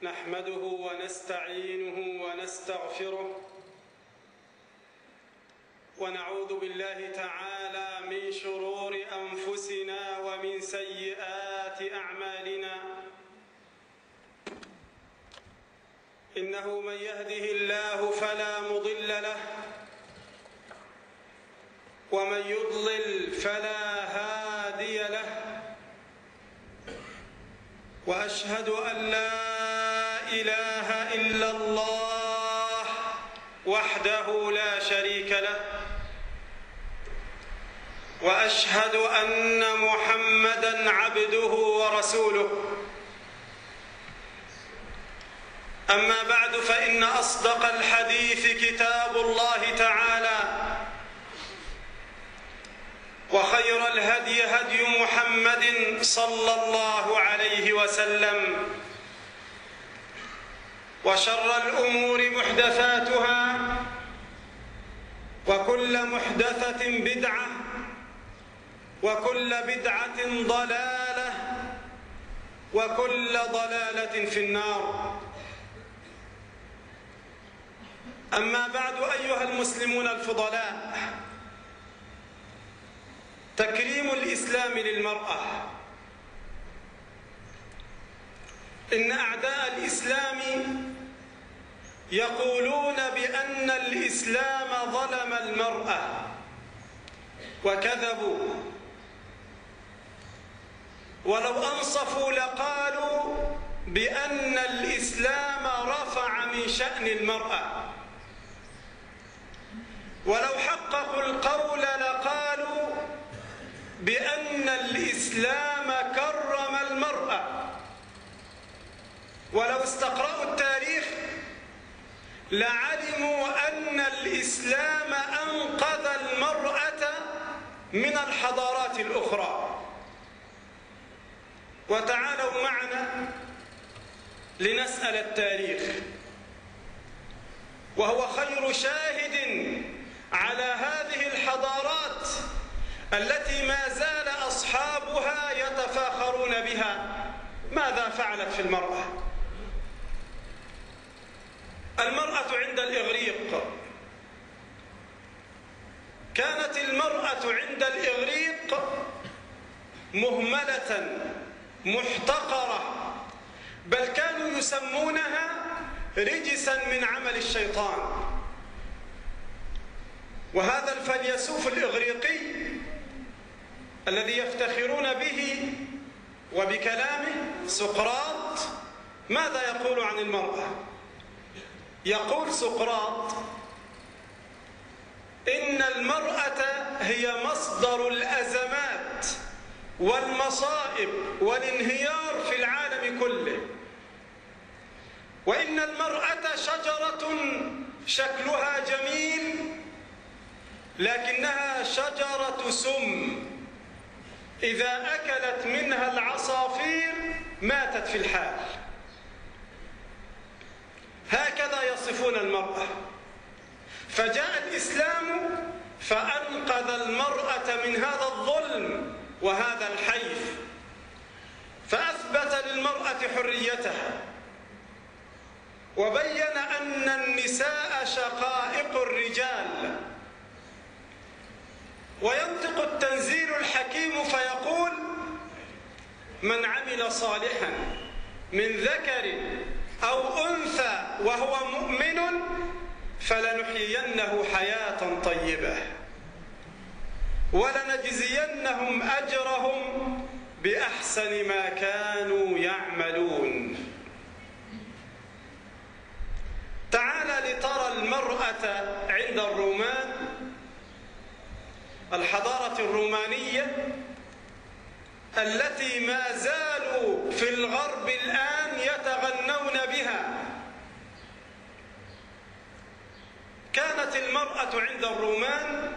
نحمده ونستعينه ونستغفره ونعوذ بالله تعالى من شرور أنفسنا ومن سيئات أعمالنا. إنه من يهده الله فلا مضل له ومن يضلل فلا هادي له، وأشهد أن لا إله إلا الله وحده لا شريك له، وأشهد أن محمدًا عبده ورسوله. أما بعد، فإن أصدق الحديث كتاب الله تعالى، وخير الهدي هدي محمد صلى الله عليه وسلم، وشر الأمور محدثاتها، وكل محدثة بدعة، وكل بدعة ضلالة، وكل ضلالة في النار. أما بعد، أيها المسلمون الفضلاء، تكريم الإسلام للمرأة. إن أعداء الإسلام يقولون بأن الإسلام ظلم المرأة، وكذبوا. ولو أنصفوا لقالوا بأن الإسلام رفع من شأن المرأة، ولو حققوا القول لقالوا بأن الإسلام كرم المرأة. ولو استقرأوا التاريخ لعلموا أن الإسلام أنقذ المرأة من الحضارات الأخرى. وتعالوا معنا لنسأل التاريخ، وهو خير شاهد على هذه الحضارات التي ما زال أصحابها يتفاخرون بها. ماذا فعلت في المرأة؟ المرأة عند الإغريق، كانت المرأة عند الإغريق مهملة محتقرة، بل كانوا يسمونها رجسا من عمل الشيطان. وهذا الفيلسوف الإغريقي الذي يفتخرون به وبكلامه، سقراط، ماذا يقول عن المرأة؟ يقول سقراط: إن المرأة هي مصدر الأزمات والمصائب والانهيار في العالم كله، وإن المرأة شجرة شكلها جميل لكنها شجرة سم، إذا أكلت منها العصافير ماتت في الحال. هكذا يصفون المرأة. فجاء الإسلام فأنقذ المرأة من هذا الظلم وهذا الحيف، فأثبت للمرأة حريتها، وبين أن النساء شقائق الرجال. وينطق التنزيل الحكيم فيقول: من عمل صالحا من ذكر أو أنثى وهو مؤمن فلنحيينه حياة طيبة ولنجزينهم أجرهم بأحسن ما كانوا يعملون. تعال لترى المرأة عند الرومان، الحضارة الرومانية التي ما زالوا في الغرب الآن يتغنون بها. كانت المرأة عند الرومان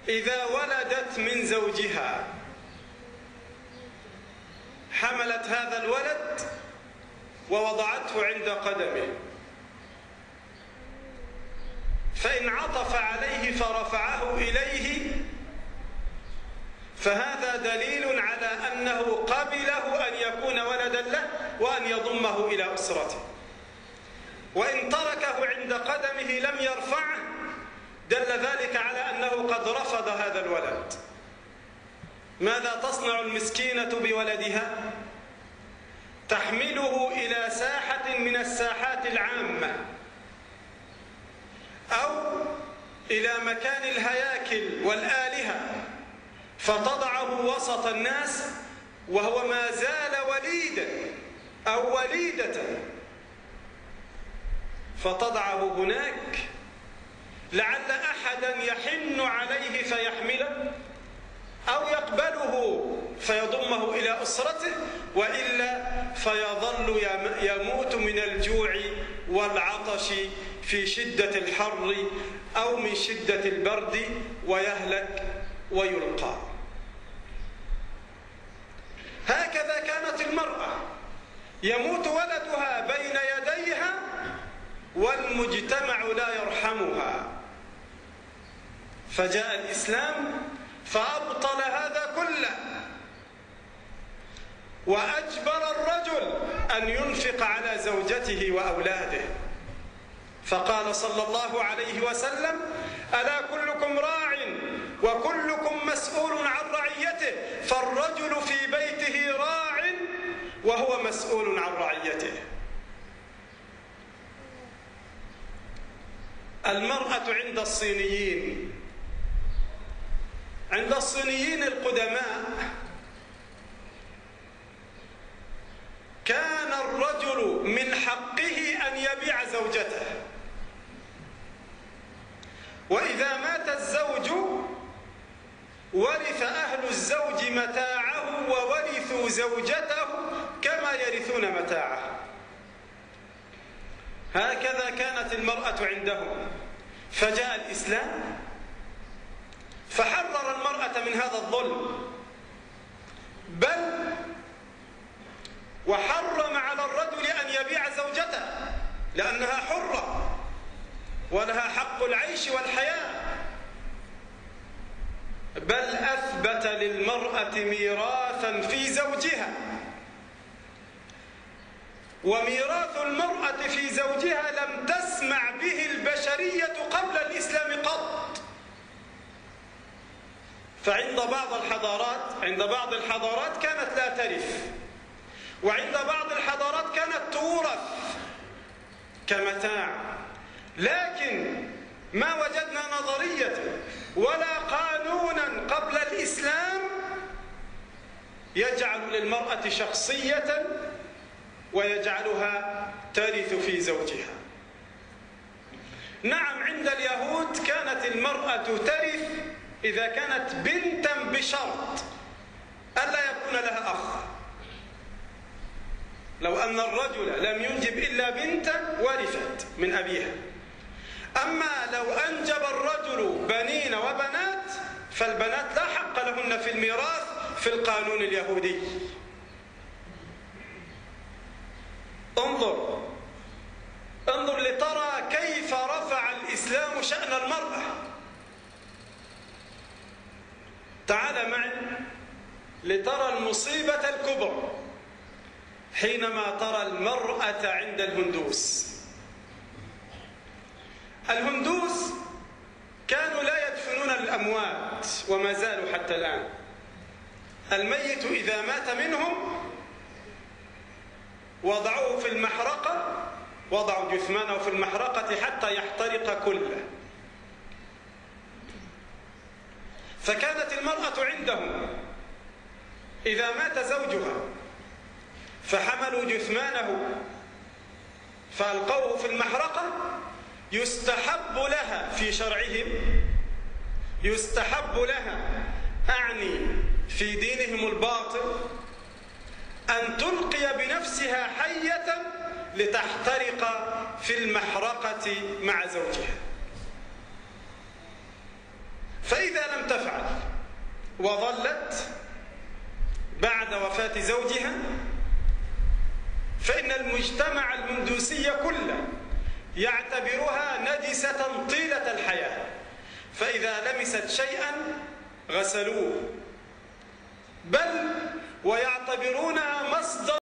إذا ولدت من زوجها حملت هذا الولد ووضعته عند قدمه، فإن عطف عليه فرفعه إليه فهذا دليل على أنه قبله أن يكون ولدا له وأن يضم يضمه إلى أسرته، وإن تركه عند قدمه لم يرفعه دل ذلك على أنه قد رفض هذا الولد. ماذا تصنع المسكينة بولدها؟ تحمله إلى ساحة من الساحات العامة أو إلى مكان الهياكل والآلهة فتضعه وسط الناس وهو ما زال وليدا أو وليدة، فتضعه هناك لعل أحدا يحن عليه فيحمله أو يقبله فيضمه إلى أسرته، وإلا فيظل يموت من الجوع والعطش في شدة الحر أو من شدة البرد ويهلك ويلقى. هكذا كانت المرأة يموت ولدها بين يديها والمجتمع لا يرحمها، فجاء الإسلام فأبطل هذا كله وأجبر الرجل أن ينفق على زوجته وأولاده، فقال صلى الله عليه وسلم: ألا كلكم راع وكلكم مسؤول عن رعيته، فالرجل في بيته راع وهو مسؤول عن رعيته. المرأة عند الصينيين القدماء كان الرجل من حقه أن يبيع زوجته، وإذا مات الزوج ورث أهل الزوج متاعه وورثوا زوجته كما يرثون متاعه. هكذا كانت المرأة عندهم، فجاء الإسلام فحرر المرأة من هذا الظلم، بل وحرم على الرجل أن يبيع زوجته لأنها حرة ولها حق العيش والحياة، بل أثبت للمرأة ميراثا في زوجها، وميراث المرأة في زوجها لم تسمع به البشرية قبل الإسلام قط. فعند بعض الحضارات كانت لا ترث، وعند بعض الحضارات كانت تورث كمتاع، لكن ما وجدنا نظرية ولا قانونا قبل الإسلام يجعل للمرأة شخصية ويجعلها ترث في زوجها. نعم، عند اليهود كانت المرأة ترث إذا كانت بنتا بشرط ألا يكون لها أخ. لو أن الرجل لم ينجب إلا بنتا ورثت من أبيها، أما لو أنجب الرجل بنين وبنات فالبنات لا حق لهن في الميراث في القانون اليهودي. انظر لترى كيف رفع الإسلام شأن المرأة. تعال معي لترى المصيبة الكبرى حينما ترى المرأة عند الهندوس. الهندوس كانوا لا يدفنون الأموات وما زالوا حتى الآن. الميت إذا مات منهم وضعوه في المحرقة، وضعوا جثمانه في المحرقة حتى يحترق كله. فكانت المرأة عندهم إذا مات زوجها فحملوا جثمانه فألقوه في المحرقة، يستحب لها في شرعهم، يستحب لها أعني في دينهم الباطل، أن تلقي بنفسها حية لتحترق في المحرقة مع زوجها. فإذا لم تفعل وظلت بعد وفاة زوجها فإن المجتمع الهندوسي كله يعتبرها نجسة طيلة الحياة، فإذا لمست شيئا غسلوه، بل ويعتبرونها مصدر